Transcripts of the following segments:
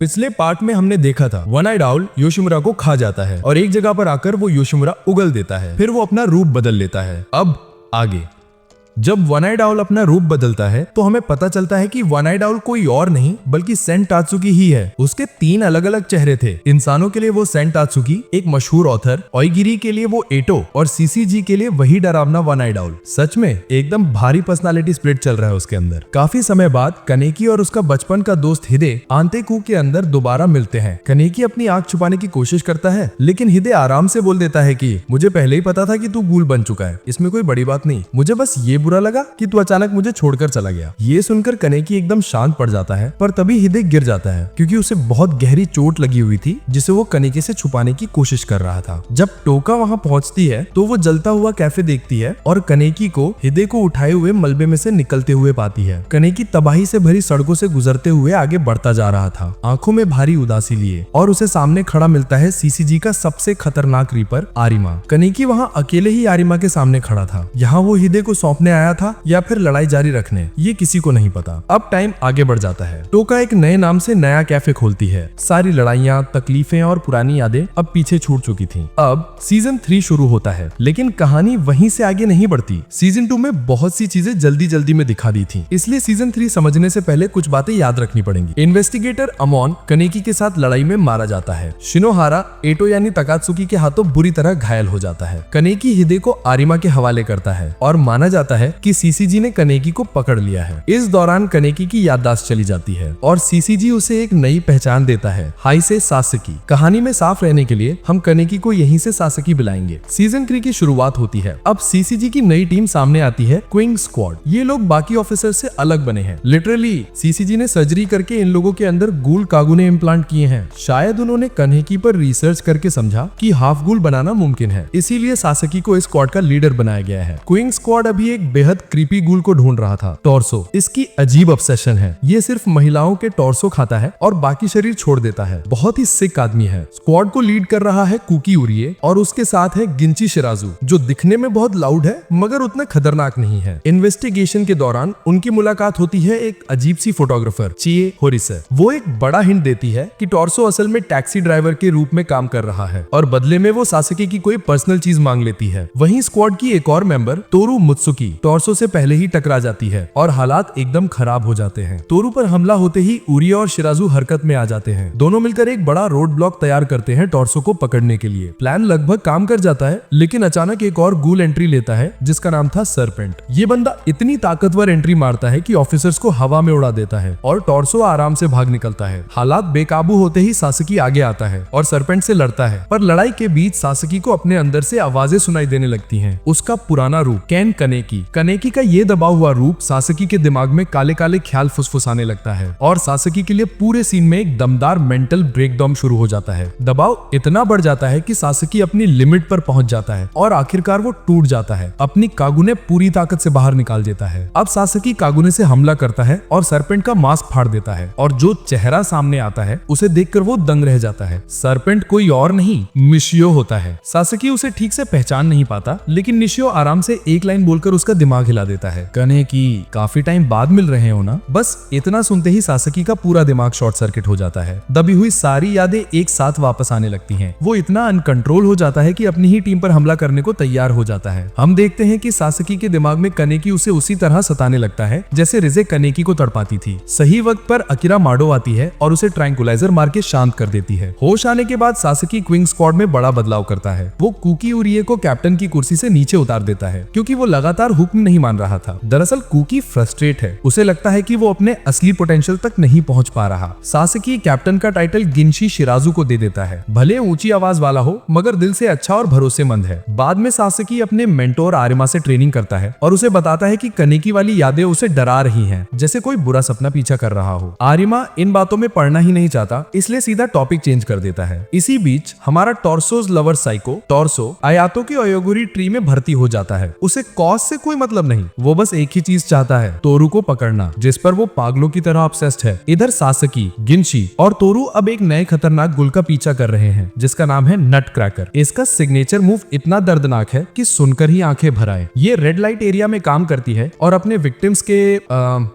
पिछले पार्ट में हमने देखा था वन आइड आउल योशिमुरा को खा जाता है और एक जगह पर आकर वो योशिमुरा उगल देता है, फिर वो अपना रूप बदल लेता है। अब आगे जब वन आइड आउल अपना रूप बदलता है तो हमें पता चलता है कि वन आइड आउल कोई और नहीं बल्कि सेन टात्सुकी ही है। उसके 3 अलग अलग चेहरे थे। इंसानों के लिए वो सेन टात्सुकी, एक मशहूर ऑथर, ओइगिरी के लिए वो एटो और सीसीजी के लिए वही डरावना वन आइड आउल। सच में एकदम भारी पर्सनालिटी स्प्लिट चल रहा है उसके अंदर। काफी समय बाद कनेकी और उसका बचपन का दोस्त हिदे आंतेकू के अंदर दोबारा मिलते हैं। कनेकी अपनी आंख छुपाने की कोशिश करता है लेकिन हिदे आराम से बोल देता है कि मुझे पहले ही पता था कि तू गूल बन चुका है, इसमें कोई बड़ी बात नहीं, मुझे बस ये बुरा लगा कि तू अचानक मुझे छोड़कर चला गया। ये सुनकर कनेकी एकदम शांत पड़ जाता है, पर तभी हिदे गिर जाता है क्योंकि उसे बहुत गहरी चोट लगी हुई थी जिसे वो कनेकी से छुपाने की कोशिश कर रहा था। जब टोका वहां पहुंचती है तो वो जलता हुआ कैफे देखती है और कनेकी को हिदे को उठाए हुए मलबे में से निकलते हुए पाती है। कनेकी तबाही से भरी सड़कों से गुजरते हुए आगे बढ़ता जा रहा था, आंखों में भारी उदासी लिए, और उसे सामने खड़ा मिलता है सीसीजी का सबसे खतरनाक रीपर आरिमा। कनेकी वहां अकेले ही आरिमा के सामने खड़ा था। यहाँ वो हिदे को सौंपने आया था या फिर लड़ाई जारी रखने, ये किसी को नहीं पता। अब टाइम आगे बढ़ जाता है। टोका एक नए नाम से नया कैफे खोलती है। सारी लड़ाइयाँ, तकलीफें और पुरानी यादें अब पीछे छूट चुकी थीं। अब सीजन 3 शुरू होता है लेकिन कहानी वहीं से आगे नहीं बढ़ती। सीजन 2 में बहुत सी चीजें जल्दी जल्दी में दिखा दी थी, इसलिए सीजन 3 समझने से पहले कुछ बातें याद रखनी पड़ेंगी। इन्वेस्टिगेटर अमोन कनेकी के साथ लड़ाई में मारा जाता है। शिनोहारा एटो यानी तकात्सुकी के हाथों बुरी तरह घायल हो जाता है। कनेकी हिदे को आरिमा के हवाले करता है और माना जाता है कि सीसीजी ने कनेकी को पकड़ लिया है। इस दौरान कनेकी की याददाश्त चली जाती है और सीसीजी उसे एक नई पहचान देता है, हाई से सासकी। कहानी में साफ रहने के लिए हम कनेकी को यहीं से सासकी बुलाएंगे। सीजन 3 की शुरुआत होती है। अब सीसीजी की नई टीम सामने आती है, क्विंग स्क्वाड। ये लोग बाकी ऑफिसर से अलग बने हैं। लिटरली सीसीजी ने सर्जरी करके इन लोगों के अंदर गूल कागुने इम्प्लांट किए हैं। शायद उन्होंने कनेकी पर रिसर्च करके समझा कि हाफ गूल बनाना मुमकिन है, इसीलिए सासकी को इस स्क्वाड का लीडर बनाया गया है। क्विंग स्क्वाड अभी एक बेहद क्रीपी गूल को ढूंढ रहा था, टॉर्सो। इसकी अजीब ऑब्सेशन है, ये सिर्फ महिलाओं के टॉर्सो खाता है और बाकी शरीर छोड़ देता है। बहुत ही सिक आदमी है। स्क्वाड को लीड कर रहा है कुकी उरिए और उसके साथ है गिंची शिराजू, जो दिखने में बहुत लाउड है मगर उतना खतरनाक नहीं है। इन्वेस्टिगेशन के दौरान उनकी मुलाकात होती है एक अजीब सी फोटोग्राफर चिए होरिसे। वो एक बड़ा हिंट देती है कि टॉर्सो असल में टैक्सी ड्राइवर के रूप में काम कर रहा है और बदले में वो सासकी की कोई पर्सनल चीज मांग लेती है। वहीं स्क्वाड की एक और मेंबर तोरू मुत्सुकी टॉर्सो से पहले ही टकरा जाती है और हालात एकदम खराब हो जाते हैं। तोरू पर हमला होते ही उरिया और शिराजू हरकत में आ जाते हैं। दोनों मिलकर एक बड़ा रोड ब्लॉक तैयार करते हैं टॉर्सो को पकड़ने के लिए। प्लान लगभग काम कर जाता है लेकिन अचानक एक और गूल एंट्री लेता है जिसका नाम था सरपेंट। ये बंदा इतनी ताकतवर एंट्री मारता है कि ऑफिसर्स को हवा में उड़ा देता है और टॉर्सो आराम से भाग निकलता है। हालात बेकाबू होते ही सासकी आगे आता है और सरपेंट से लड़ता है, पर लड़ाई के बीच सासकी को अपने अंदर से आवाजें सुनाई देने लगती हैं। उसका पुराना रूप कैन कनेकी। कनेकी का ये दबा हुआ रूप सासकी के दिमाग में काले काले ख्याल फुसफुसाने लगता है और सासकी के लिए पूरे सीन में एक दमदार मेंटल ब्रेकडाउन शुरू हो जाता है। दबाव इतना बढ़ जाता है कि सासकी अपनी लिमिट पर पहुंच जाता है और आखिरकार वो टूट जाता है। अपनी कागुने पूरी ताकत से बाहर निकाल देता है। अब सासकी कागुने से हमला करता है और सरपेंट का मास्क फाड़ देता है और जो चेहरा सामने आता है उसे देखकर वो दंग रह जाता है। सरपेंट कोई और नहीं मिशियो होता है। सासकी उसे ठीक से पहचान नहीं पाता लेकिन निशियो आराम से एक लाइन बोलकर उसका दिमाग हिला देता है, कनेकी काफी टाइम बाद मिल रहे हो ना। बस इतना सुनते ही सासकी का पूरा दिमाग शॉर्ट सर्किट हो जाता है। दबी हुई सारी यादें एक साथ वापस आने लगती हैं। वो इतना अनकंट्रोल हो जाता है कि अपनी ही टीम पर हमला करने को तैयार हो जाता है। हम देखते हैं कि सासकी के दिमाग में कनेकी उसे उसी तरह सताने लगता है जैसे रिजे कनेकी को तड़पाती थी। सही वक्त पर अकिरा माडो आती है और उसे ट्रैंकुलाइजर मार के शांत कर देती है। होश आने के बाद सासकी क्विंग स्क्वाड में बड़ा बदलाव करता है। वो कुकी उरिए को कैप्टन की कुर्सी से नीचे उतार देता है क्योंकि वो लगातार हुक्म नहीं मान रहा था। दरअसल कुकी फ्रस्ट्रेट है। उसे लगता है कि वो अपने असली पोटेंशियल तक नहीं पहुंच पा रहा। सासकी कैप्टन का टाइटल गिंशी शिराजू को दे देता है। भले ऊंची आवाज वाला हो मगर दिल से अच्छा और भरोसेमंद है। बाद में सासकी अपने मेंटोर आरिमा से ट्रेनिंग करता है और उसे बताता है कि कनेकी वाली यादें उसे डरा रही हैं, जैसे कोई बुरा सपना पीछा कर रहा हो। आरिमा इन बातों में पढ़ना ही नहीं चाहता, इसलिए सीधा टॉपिक चेंज कर देता है। इसी बीच हमारा टॉर्सोज लवर साइको टॉर्सो आयातो की ओयोगुरी ट्री में भर्ती हो जाता है। उसे कॉज से कोई मतलब नहीं, वो बस एक ही चीज चाहता है, तोरू को पकड़ना, जिस पर वो पागलों की तरह ऑब्सेस्ड है। इधर सासकी, गिनशी और तोरू अब एक नए खतरनाक गुल का पीछा कर रहे हैं जिसका नाम है नट क्रैकर। इसका सिग्नेचर मूव इतना दर्दनाक है कि सुनकर ही आंखें भर आए। ये रेड लाइट एरिया में काम करती है और अपने विक्टिम्स के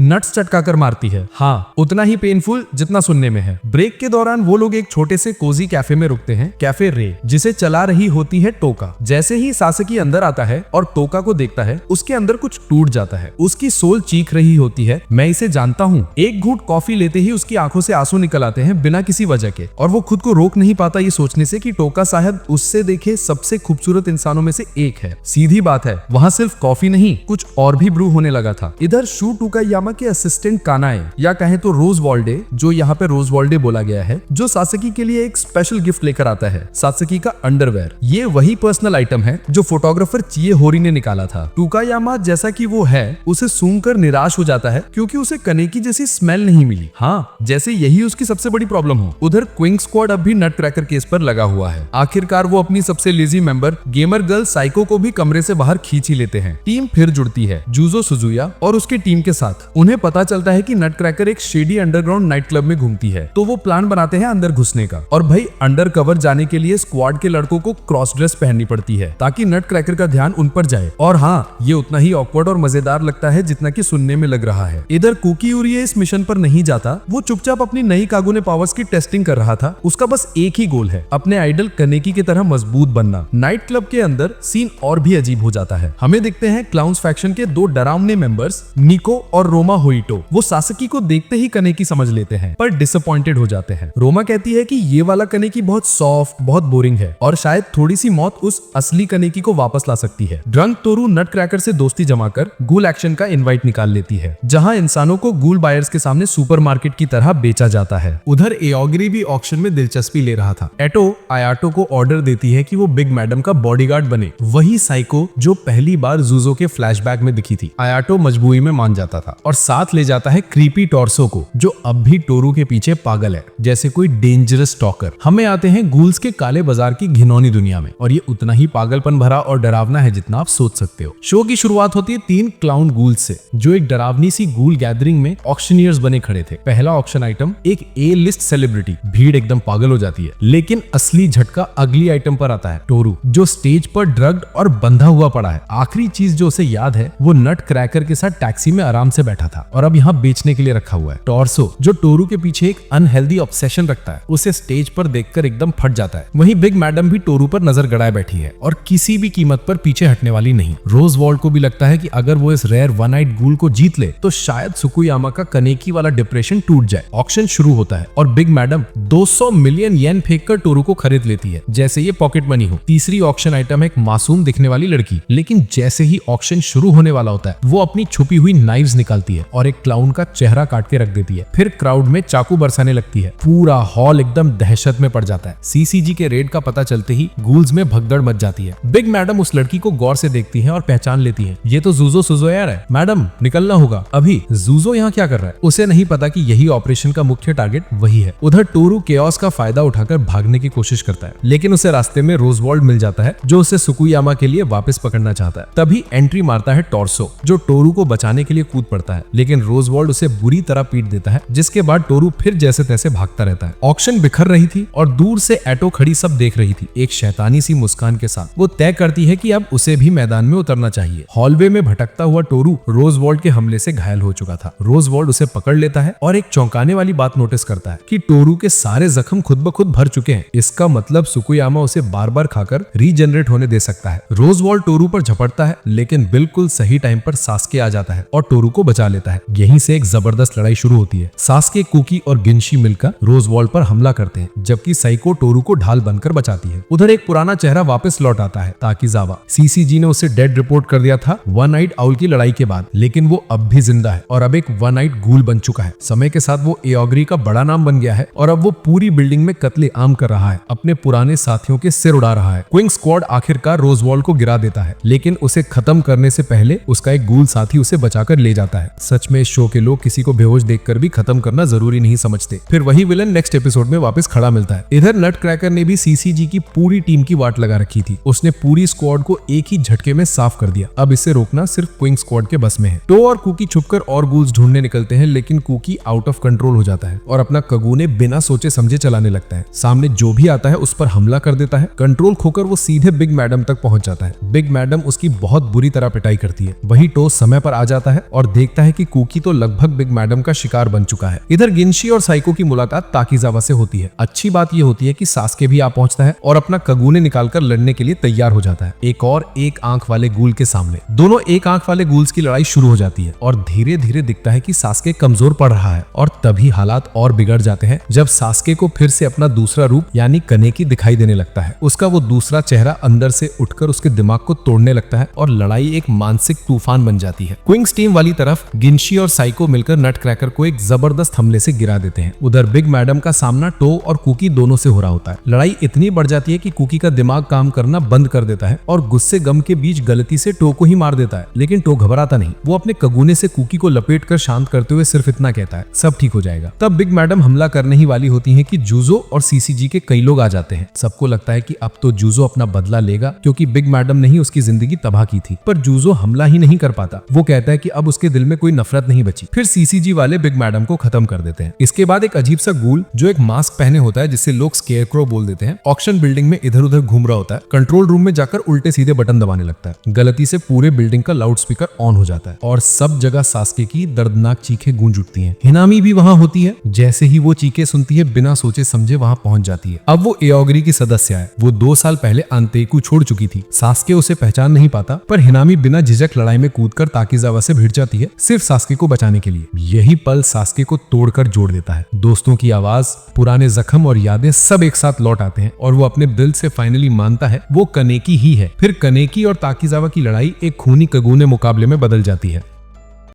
नट्स चटकाकर मारती है। हाँ, उतना ही पेनफुल जितना सुनने में है। ब्रेक के दौरान वो लोग एक छोटे से कोजी कैफे में रुकते हैं, कैफे रे, जिसे चला रही होती है टोका। जैसे ही सासकी अंदर आता है और टोका को देखता है, उसके अंदर कुछ टूट जाता है। उसकी सोल चीख रही होती है, मैं इसे जानता हूँ। एक घूंट कॉफी लेते ही उसकी आंखों से आंसू निकल आते हैं बिना किसी वजह के, और वो खुद को रोक नहीं पाता ये सोचने से कि टोका शायद उससे देखे सबसे खूबसूरत इंसानों में से एक है। सीधी बात है, वहाँ सिर्फ कॉफी नहीं, कुछ और भी ब्रू होने लगा था। इधर शू टुकायामा के असिस्टेंट कानाए, या कहें तो रोज वॉल्डे, जो यहाँ पे रोज वॉल्डे बोला गया है, जो सासकी के लिए एक स्पेशल गिफ्ट लेकर आता है, सासकी का अंडरवेयर। ये वही पर्सनल आइटम है जो फोटोग्राफर चिए होरी ने निकाला था। टुकायामा जैसा कि वो है, उसे सूंघकर निराश हो जाता है क्योंकि उसे कनेकी जैसी स्मेल नहीं मिली। हाँ, जैसे यही उसकी सबसे बड़ी प्रॉब्लम हो। उधर क्विंग स्क्वाड अब भी नट क्रैकर केस पर लगा हुआ है। आखिरकार वो अपनी सबसे lazy member gamer girl psycho को भी कमरे से बाहर खींच ही लेते हैं। टीम फिर जुड़ती है जूजो सुजुया और उसकी टीम के साथ। उन्हें पता चलता है कि नट क्रैकर एक शेडी अंडरग्राउंड नाइट क्लब में घूमती है, तो वो प्लान बनाते हैं अंदर घुसने का। और भाई, अंडर कवर जाने के लिए स्क्वाड के लड़कों को क्रॉस ड्रेस पहननी पड़ती है ताकि नट क्रैकर का ध्यान उन पर जाए। और हाँ, ये उतना ही ऑकवर्ड और मजेदार लगता है जितना कि सुनने में लग रहा है। इधर कुकी यूरिया इस मिशन पर नहीं जाता, वो चुपचाप अपनी नई कागुने पावर्स की टेस्टिंग कर रहा था। उसका बस एक ही गोल है, अपने आइडल कनेकी की तरह मजबूत बनना। नाइट क्लब के अंदर सीन और भी अजीब हो जाता है। हमें दिखते हैं क्लाउन्स फैक्शन के दो डरावने मेंबर्स निको और रोमा होइटो। वो सासकी को देखते ही कनेकी समझ लेते हैं पर डिसअपॉइंटेड हो जाते हैं। रोमा कहती है कि ये वाला कनेकी बहुत सॉफ्ट, बहुत बोरिंग है और शायद थोड़ी सी मौत उस असली कनेकी को वापस ला सकती है। ड्रंक तोरू नट क्रैकर से दोस्ती जमाकर गूल एक्शन का इनवाइट निकाल लेती है, जहां इंसानों को गूल बायर्स के सामने सुपरमार्केट की तरह बेचा जाता है। उधर एओगरी भी ऑक्शन में दिलचस्पी ले रहा था। एटो आयाटो को ऑर्डर देती है कि वो बिग मैडम का बॉडीगार्ड बने, वही साइको जो पहली बार जूजो के फ्लैशबैक में दिखी थी। आयाटो मजबूरी में मान जाता था और साथ ले जाता है क्रीपी टॉर्सो को, जो अब भी टोरू के पीछे पागल है जैसे कोई डेंजरस स्टॉकर। हमें आते हैं गूल्स के काले बाजार की घिनौनी दुनिया में, और ये उतना ही पागलपन भरा और डरावना है जितना आप सोच सकते हो। शो की शुरुआत होती है 3 क्लाउन गूल्स से, जो एक डरावनी सी गूल गैदरिंग में ऑक्शनियर्स बने खड़े थे। पहला ऑक्शन आइटम एक ए लिस्ट सेलिब्रिटी, भीड़ एकदम पागल हो जाती है। लेकिन असली झटका अगली आइटम पर आता है, टोरू, जो स्टेज पर ड्रग्ड और बंधा हुआ पड़ा है। आखिरी चीज जो उसे याद है, वो नट क्रैकर के साथ टैक्सी में आराम से बैठा था और अब यहाँ बेचने के लिए रखा हुआ है। टॉर्सो, जो टोरू के पीछे एक अनहेल्दी ऑब्सेशन रखता है, उसे स्टेज पर देखकर एकदम फट जाता है। वहीं बिग मैडम भी टोरू पर नजर गड़ाए बैठी है और किसी भी कीमत पर पीछे हटने वाली नहीं। रोज वॉल्ड को भी लगता है कि अगर वो इस रेयर वन आइड गूल को जीत ले तो शायद सुकुयामा का कनेकी वाला डिप्रेशन टूट जाए। ऑक्शन शुरू होता है और बिग मैडम 200 मिलियन येन फेंककर टोरू को खरीद लेती है जैसे ये पॉकेट मनी हो। तीसरी ऑक्शन आइटम है एक मासूम दिखने वाली लड़की, लेकिन जैसे ही ऑक्शन शुरू होने वाला होता है, वो अपनी छुपी हुई नाइव्स निकालती है और एक क्लाउन का चेहरा काट के रख देती है। फिर क्राउड में चाकू बरसाने लगती है। पूरा हॉल एकदम दहशत में पड़ जाता है। सीसीजी के रेड का पता चलते ही गूल्स में भगदड़ मच जाती है। बिग मैडम उस लड़की को गौर से देखती है और पहचान लेती है, ये तो जूजो सुजोयार है। मैडम, निकलना होगा अभी। जूजो यहाँ क्या कर रहा है? उसे नहीं पता कि यही ऑपरेशन का मुख्य टारगेट वही है। उधर टोरू केओस का फायदा उठाकर भागने की कोशिश करता है, लेकिन उसे रास्ते में रोजवॉल्ड मिल जाता है, जो उसे सुकुयामा के लिए वापस पकड़ना चाहता है। तभी एंट्री मारता है टॉर्सो, जो टोरू को बचाने के लिए कूद पड़ता है, लेकिन रोजवॉल्ड उसे बुरी तरह पीट देता है, जिसके बाद टोरू फिर जैसे तैसे भागता रहता है। ऑक्शन बिखर रही थी और दूर से एटो खड़ी सब देख रही थी। एक शैतानी सी मुस्कान के साथ वो तय करती है कि अब उसे भी मैदान में उतरना चाहिए। हॉलवे में भटकता हुआ टोरू रोजवॉल्ड के हमले से घायल हो चुका था। रोजवॉल्ड उसे पकड़ लेता है और एक चौंकाने वाली बात नोटिस करता है कि टोरू के सारे जख्म खुद ब खुद भर चुके हैं। इसका मतलब सुकुयामा उसे बार बार खाकर रीजनरेट होने दे सकता है। रोजवॉल्ड टोरू पर झपटता है, लेकिन बिल्कुल सही टाइम पर सास्के आ जाता है और टोरू को बचा लेता है। यहीं से एक जबरदस्त लड़ाई शुरू होती है। सास्के, कुकी और गिनशी मिलकर रोजवॉल्ड पर हमला करते हैं, जबकि साइको टोरू को ढाल बनकर बचाती है। उधर एक पुराना चेहरा वापस लौट आता है, ताकिजावा। सीसीजी ने उसे डेड रिपोर्ट कर दिया था वन आइड आउल की लड़ाई के बाद, लेकिन वो अब भी जिंदा है और अब एक वन आइड गूल बन चुका है। समय के साथ वो एओगरी का बड़ा नाम बन गया है और अब वो पूरी बिल्डिंग में कत्ले आम कर रहा है, अपने पुराने साथियों के सिर उड़ा रहा है। क्विंग स्क्वाड आखिरकार रोजवॉल्ड को गिरा देता है, लेकिन उसे खत्म करने से पहले उसका एक गूल साथी उसे बचाकर ले जाता है। सच में इस शो के लोग किसी को बेहोश देखकर भी खत्म करना जरूरी नहीं समझते। फिर वही विलन नेक्स्ट एपिसोड में वापस खड़ा मिलता है। इधर नट क्रैकर ने भी सीसीजी की पूरी टीम की वाट लगा रखी थी। उसने पूरी स्क्वाड को एक ही झटके में साफ कर दिया। अब इसे रोकना सिर्फ क्विंग स्क्वाड के बस में है। टो और कुकी छुपकर और गूल्स ढूंढने निकलते हैं, लेकिन कुकी आउट ऑफ कंट्रोल हो जाता है और अपना कगूने बिना सोचे समझे चलाने लगता है। सामने जो भी आता है उस पर हमला कर देता है। कंट्रोल खोकर वो सीधे बिग मैडम तक पहुंच जाता है। बिग मैडम उसकी बहुत बुरी तरह पिटाई करती है। वही टो समय पर आ जाता है और देखता है कि कुकी तो लगभग बिग मैडम का शिकार बन चुका है। इधर गिनशी और साइको की मुलाकात ताकीजावा से होती है। अच्छी बात यह होती है कि सास्के भी आ पहुंचता है और अपना कगूने निकालकर लड़ने के लिए तैयार हो जाता है, एक और एक आंख वाले गूल के सामने। दोनों एक आंख वाले गूल्स की लड़ाई शुरू हो जाती है और धीरे धीरे दिखता है कि सास्के कमजोर पड़ रहा है। और तभी हालात और बिगड़ जाते हैं जब सास्के को फिर से अपना दूसरा रूप यानी कनेकी दिखाई देने लगता है। उसका वो दूसरा चेहरा अंदर से उठकर उसके दिमाग को तोड़ने लगता है और लड़ाई एक मानसिक तूफान बन जाती है। क्विंग्स टीम वाली तरफ गिनशी और साइको मिलकर नट क्रैकर को एक जबरदस्त हमले से गिरा देते हैं। उधर बिग मैडम का सामना टो और कुकी दोनों से हो रहा होता है। लड़ाई इतनी बढ़ जाती है कि कुकी का दिमाग काम करना बंद कर देता है और गुस्से गम के बीच गलती से टो को ही मार देता है। लेकिन टो घबराता नहीं, वो अपने कगूने से कुकी को लपेटकर शांत करते हुए सिर्फ इतना कहता है, सब ठीक हो जाएगा। तब बिग मैडम हमला करने ही वाली होती है कि जूजो और सीसीजी के कई लोग आ जाते हैं। सबको लगता है कि अब तो जूजो अपना बदला लेगा, क्योंकि बिग मैडम ने ही उसकी जिंदगी तबाह की थी। पर जूजो हमला ही नहीं कर पाता। वो कहता है कि अब उसके दिल में कोई नफरत नहीं बची। फिर सीसीजी वाले बिग मैडम को खत्म कर देते हैं। इसके बाद एक अजीब सा गूल जो एक मास्क पहने होता है, जिसे लोग स्केयरक्रो बोल देते हैं, ऑक्शन बिल्डिंग में इधर उधर घूम रहा होता है। कंट्रोल रूम में जाकर उल्टे सीधे बटन दबाने लगता है। गलती से पूरे बिल्डिंग का लाउड स्पीकर ऑन हो जाता है और सब जगह सास्के की दर्दनाक चीखें गूंज उठती हैं। हिनामी भी वहां होती है। जैसे ही वो चीखें सुनती है, बिना सोचे समझे वहां पहुंच जाती है। अब वो एओगरी की सदस्य है। वो 2 साल पहले अंतेकु छोड़ चुकी थी। सास्के उसे पहचान नहीं पाता, पर हिनामी बिना झिझक लड़ाई में कूदकर ताकीजावा से भिड़ जाती है, सिर्फ सास्के को बचाने के लिए। यही पल सास्के को तोड़कर जोड़ देता है। दोस्तों की आवाज, पुराने जख्म और यादें सब एक साथ लौट आते हैं और वो अपने दिल से फाइनली मानता है वो कनेकी ही है। फिर कनेकी और ताकीजावा की लड़ाई एक खूनी कगूने मुकाबले में बदल जाती है।